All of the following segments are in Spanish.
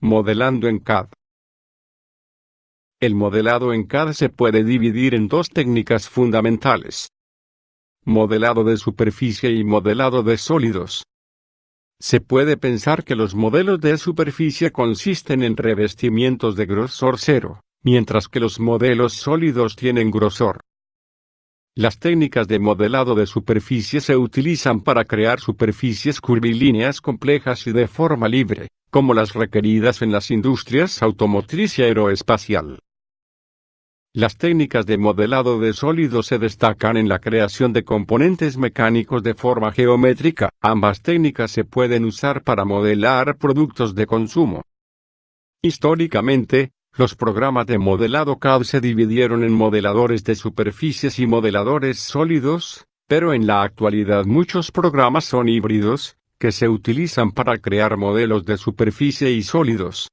Modelando en CAD. El modelado en CAD se puede dividir en dos técnicas fundamentales: modelado de superficie y modelado de sólidos. Se puede pensar que los modelos de superficie consisten en revestimientos de grosor cero, mientras que los modelos sólidos tienen grosor. Las técnicas de modelado de superficie se utilizan para crear superficies curvilíneas complejas y de forma libre, como las requeridas en las industrias automotriz y aeroespacial. Las técnicas de modelado de sólidos se destacan en la creación de componentes mecánicos de forma geométrica. Ambas técnicas se pueden usar para modelar productos de consumo. Históricamente, los programas de modelado CAD se dividieron en modeladores de superficies y modeladores sólidos, pero en la actualidad muchos programas son híbridos, que se utilizan para crear modelos de superficie y sólidos.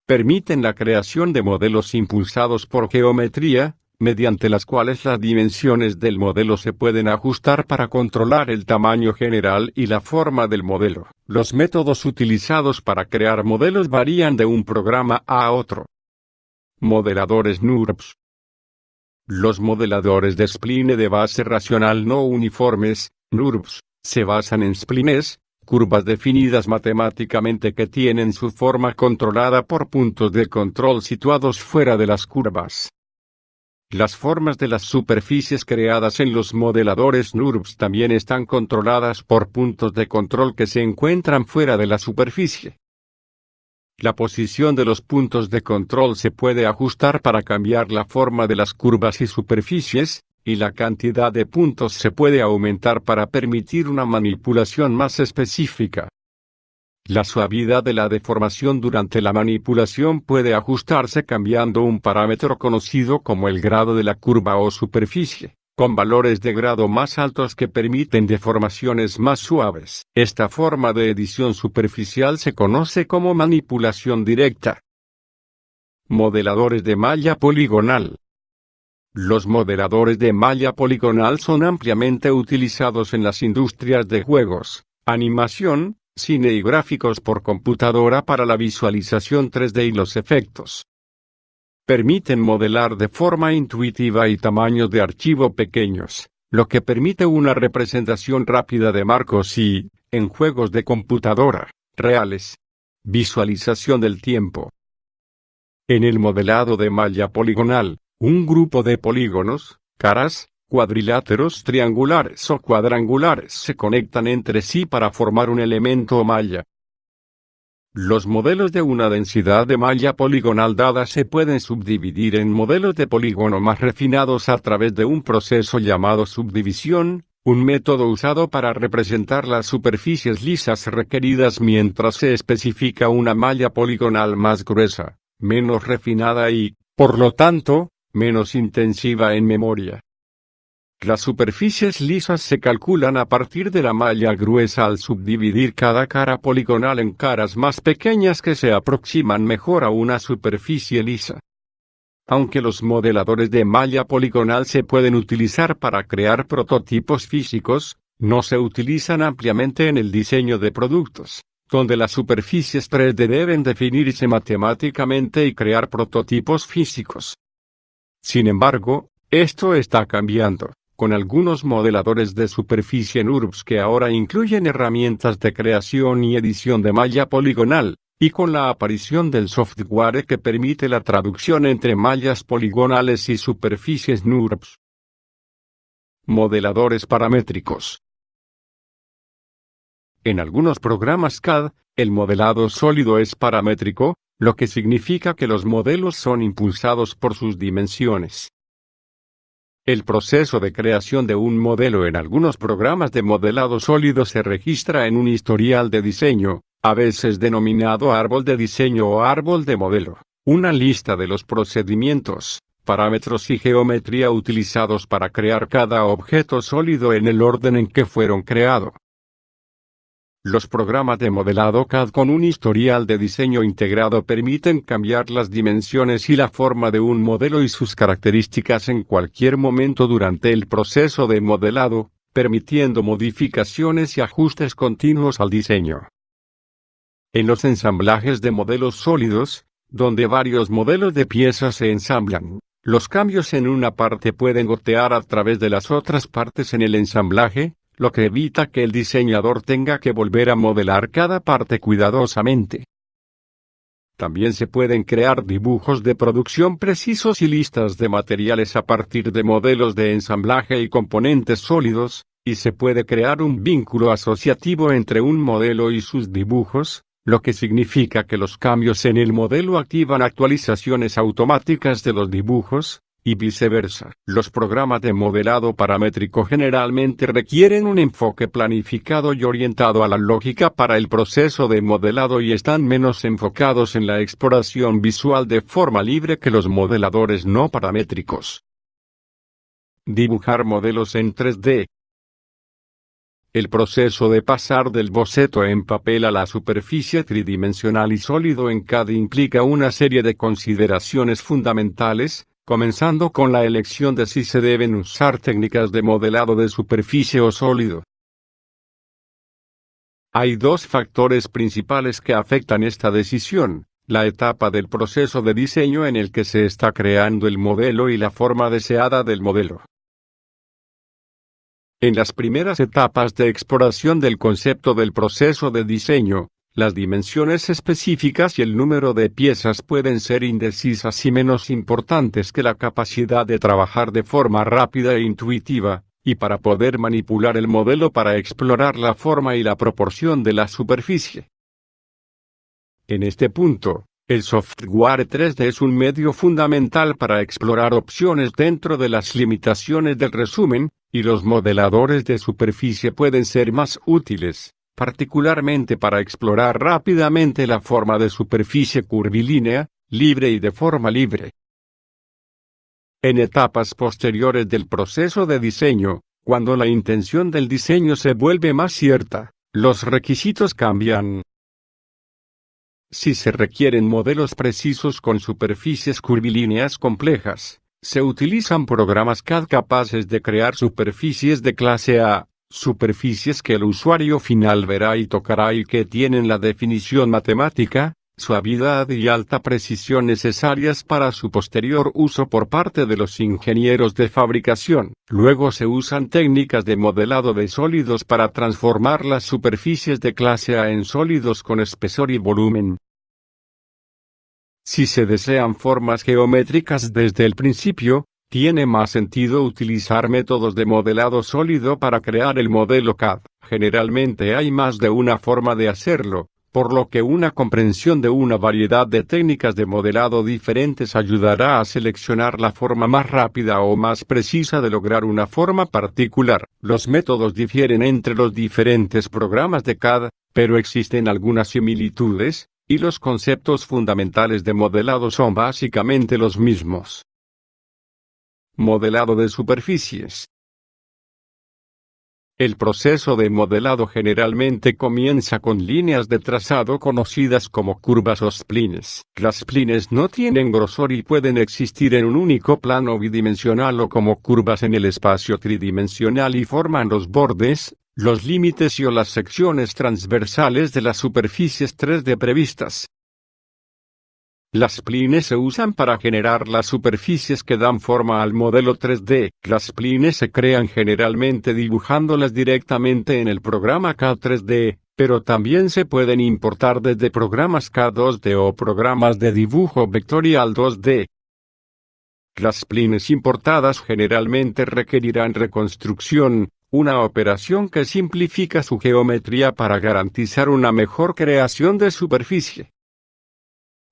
Permiten la creación de modelos impulsados por geometría, mediante las cuales las dimensiones del modelo se pueden ajustar para controlar el tamaño general y la forma del modelo. Los métodos utilizados para crear modelos varían de un programa a otro. Modeladores NURBS. Los modeladores de spline de base racional no uniformes, NURBS, se basan en splines, curvas definidas matemáticamente que tienen su forma controlada por puntos de control situados fuera de las curvas. Las formas de las superficies creadas en los modeladores NURBS también están controladas por puntos de control que se encuentran fuera de la superficie. La posición de los puntos de control se puede ajustar para cambiar la forma de las curvas y superficies, y la cantidad de puntos se puede aumentar para permitir una manipulación más específica. La suavidad de la deformación durante la manipulación puede ajustarse cambiando un parámetro conocido como el grado de la curva o superficie, con valores de grado más altos que permiten deformaciones más suaves. Esta forma de edición superficial se conoce como manipulación directa. Modeladores de malla poligonal. Los modeladores de malla poligonal son ampliamente utilizados en las industrias de juegos, animación, cine y gráficos por computadora para la visualización 3D y los efectos. Permiten modelar de forma intuitiva y tamaños de archivo pequeños, lo que permite una representación rápida de marcos y, en juegos de computadora, reales. Visualización del tiempo. En el modelado de malla poligonal, un grupo de polígonos, caras, cuadriláteros triangulares o cuadrangulares se conectan entre sí para formar un elemento o malla. Los modelos de una densidad de malla poligonal dada se pueden subdividir en modelos de polígono más refinados a través de un proceso llamado subdivisión, un método usado para representar las superficies lisas requeridas mientras se especifica una malla poligonal más gruesa, menos refinada y, por lo tanto, menos intensiva en memoria. Las superficies lisas se calculan a partir de la malla gruesa al subdividir cada cara poligonal en caras más pequeñas que se aproximan mejor a una superficie lisa. Aunque los modeladores de malla poligonal se pueden utilizar para crear prototipos físicos, no se utilizan ampliamente en el diseño de productos, donde las superficies 3D deben definirse matemáticamente y crear prototipos físicos. Sin embargo, esto está cambiando, con algunos modeladores de superficie NURBS que ahora incluyen herramientas de creación y edición de malla poligonal, y con la aparición del software que permite la traducción entre mallas poligonales y superficies NURBS. Modeladores paramétricos. En algunos programas CAD, el modelado sólido es paramétrico, lo que significa que los modelos son impulsados por sus dimensiones. El proceso de creación de un modelo en algunos programas de modelado sólido se registra en un historial de diseño, a veces denominado árbol de diseño o árbol de modelo, una lista de los procedimientos, parámetros y geometría utilizados para crear cada objeto sólido en el orden en que fueron creados. Los programas de modelado CAD con un historial de diseño integrado permiten cambiar las dimensiones y la forma de un modelo y sus características en cualquier momento durante el proceso de modelado, permitiendo modificaciones y ajustes continuos al diseño. En los ensamblajes de modelos sólidos, donde varios modelos de piezas se ensamblan, los cambios en una parte pueden gotear a través de las otras partes en el ensamblaje, lo que evita que el diseñador tenga que volver a modelar cada parte cuidadosamente. También se pueden crear dibujos de producción precisos y listas de materiales a partir de modelos de ensamblaje y componentes sólidos, y se puede crear un vínculo asociativo entre un modelo y sus dibujos, lo que significa que los cambios en el modelo activan actualizaciones automáticas de los dibujos, y viceversa. Los programas de modelado paramétrico generalmente requieren un enfoque planificado y orientado a la lógica para el proceso de modelado y están menos enfocados en la exploración visual de forma libre que los modeladores no paramétricos. Dibujar modelos en 3D. El proceso de pasar del boceto en papel a la superficie tridimensional y sólido en CAD implica una serie de consideraciones fundamentales, comenzando con la elección de si se deben usar técnicas de modelado de superficie o sólido. Hay dos factores principales que afectan esta decisión: la etapa del proceso de diseño en el que se está creando el modelo y la forma deseada del modelo. En las primeras etapas de exploración del concepto del proceso de diseño, las dimensiones específicas y el número de piezas pueden ser indecisas y menos importantes que la capacidad de trabajar de forma rápida e intuitiva, y para poder manipular el modelo para explorar la forma y la proporción de la superficie. En este punto, el software 3D es un medio fundamental para explorar opciones dentro de las limitaciones del resumen, y los modeladores de superficie pueden ser más útiles, particularmente para explorar rápidamente la forma de superficie curvilínea, libre y de forma libre. En etapas posteriores del proceso de diseño, cuando la intención del diseño se vuelve más cierta, los requisitos cambian. Si se requieren modelos precisos con superficies curvilíneas complejas, se utilizan programas CAD capaces de crear superficies de clase A, superficies que el usuario final verá y tocará y que tienen la definición matemática, suavidad y alta precisión necesarias para su posterior uso por parte de los ingenieros de fabricación. Luego se usan técnicas de modelado de sólidos para transformar las superficies de clase A en sólidos con espesor y volumen. Si se desean formas geométricas desde el principio, tiene más sentido utilizar métodos de modelado sólido para crear el modelo CAD. Generalmente hay más de una forma de hacerlo, por lo que una comprensión de una variedad de técnicas de modelado diferentes ayudará a seleccionar la forma más rápida o más precisa de lograr una forma particular. Los métodos difieren entre los diferentes programas de CAD, pero existen algunas similitudes, y los conceptos fundamentales de modelado son básicamente los mismos. Modelado de superficies. El proceso de modelado generalmente comienza con líneas de trazado conocidas como curvas o splines. Las splines no tienen grosor y pueden existir en un único plano bidimensional o como curvas en el espacio tridimensional y forman los bordes, los límites y o las secciones transversales de las superficies 3D previstas. Las splines se usan para generar las superficies que dan forma al modelo 3D. Las splines se crean generalmente dibujándolas directamente en el programa CAD 3D, pero también se pueden importar desde programas CAD 2D o programas de dibujo vectorial 2D. Las splines importadas generalmente requerirán reconstrucción, una operación que simplifica su geometría para garantizar una mejor creación de superficie.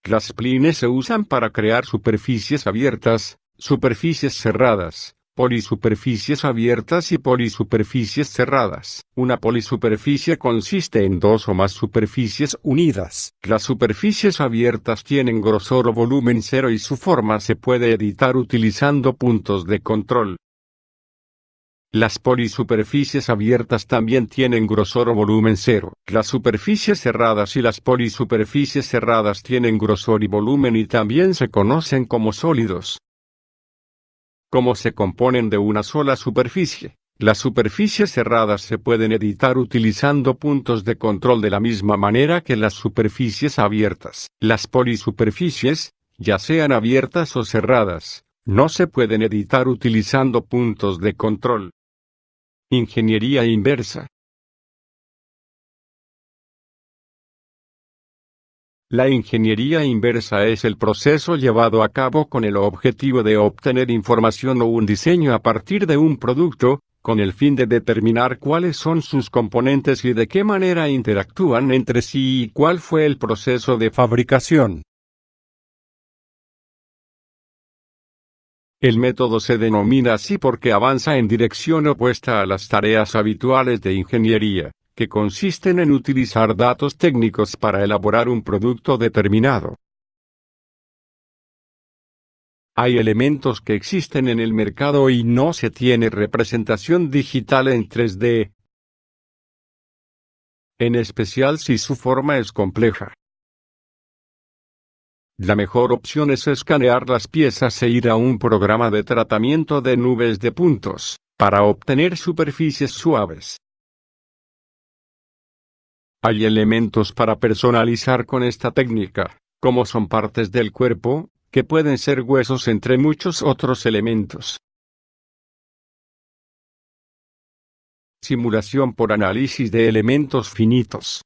Las splines se usan para crear superficies abiertas, superficies cerradas, polisuperficies abiertas y polisuperficies cerradas. Una polisuperficie consiste en dos o más superficies unidas. Las superficies abiertas tienen grosor o volumen cero y su forma se puede editar utilizando puntos de control. Las polisuperficies abiertas también tienen grosor o volumen cero. Las superficies cerradas y las polisuperficies cerradas tienen grosor y volumen y también se conocen como sólidos. Como se componen de una sola superficie, Las superficies cerradas se pueden editar utilizando puntos de control de la misma manera que las superficies abiertas. Las polisuperficies, ya sean abiertas o cerradas, no se pueden editar utilizando puntos de control. Ingeniería inversa. La ingeniería inversa es el proceso llevado a cabo con el objetivo de obtener información o un diseño a partir de un producto, con el fin de determinar cuáles son sus componentes y de qué manera interactúan entre sí y cuál fue el proceso de fabricación. El método se denomina así porque avanza en dirección opuesta a las tareas habituales de ingeniería, que consisten en utilizar datos técnicos para elaborar un producto determinado. Hay elementos que existen en el mercado y no se tiene representación digital en 3D, en especial si su forma es compleja. La mejor opción es escanear las piezas e ir a un programa de tratamiento de nubes de puntos, para obtener superficies suaves. Hay elementos para personalizar con esta técnica, como son partes del cuerpo, que pueden ser huesos entre muchos otros elementos. Simulación por análisis de elementos finitos.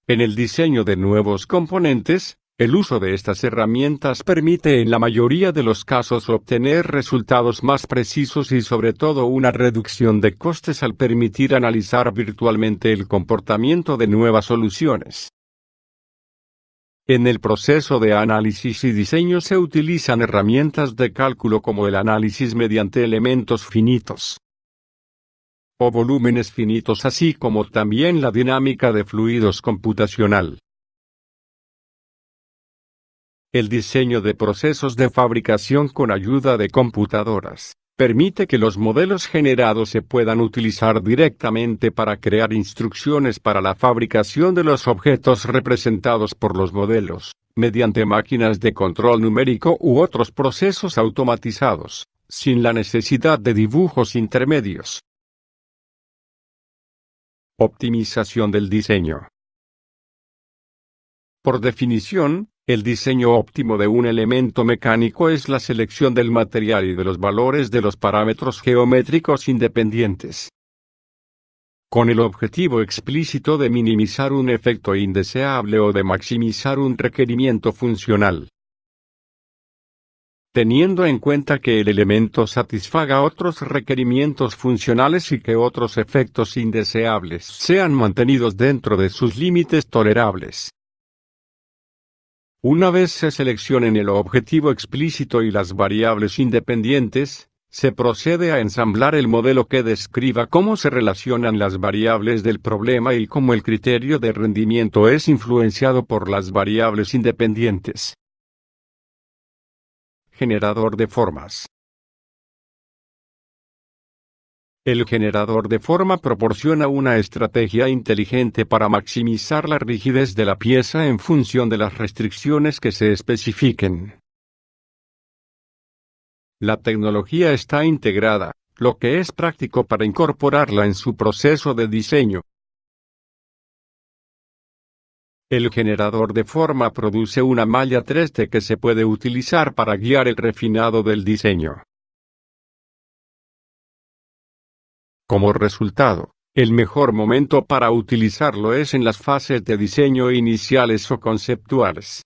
En el diseño de nuevos componentes, el uso de estas herramientas permite en la mayoría de los casos obtener resultados más precisos y sobre todo una reducción de costes al permitir analizar virtualmente el comportamiento de nuevas soluciones. En el proceso de análisis y diseño se utilizan herramientas de cálculo como el análisis mediante elementos finitos o volúmenes finitos, así como también la dinámica de fluidos computacional. El diseño de procesos de fabricación con ayuda de computadoras permite que los modelos generados se puedan utilizar directamente para crear instrucciones para la fabricación de los objetos representados por los modelos, mediante máquinas de control numérico u otros procesos automatizados, sin la necesidad de dibujos intermedios. Optimización del diseño. Por definición, el diseño óptimo de un elemento mecánico es la selección del material y de los valores de los parámetros geométricos independientes, con el objetivo explícito de minimizar un efecto indeseable o de maximizar un requerimiento funcional, teniendo en cuenta que el elemento satisfaga otros requerimientos funcionales y que otros efectos indeseables sean mantenidos dentro de sus límites tolerables. Una vez se seleccionen el objetivo explícito y las variables independientes, se procede a ensamblar el modelo que describa cómo se relacionan las variables del problema y cómo el criterio de rendimiento es influenciado por las variables independientes. Generador de formas. El generador de forma proporciona una estrategia inteligente para maximizar la rigidez de la pieza en función de las restricciones que se especifiquen. La tecnología está integrada, lo que es práctico para incorporarla en su proceso de diseño. El generador de forma produce una malla 3D que se puede utilizar para guiar el refinado del diseño. Como resultado, el mejor momento para utilizarlo es en las fases de diseño iniciales o conceptuales.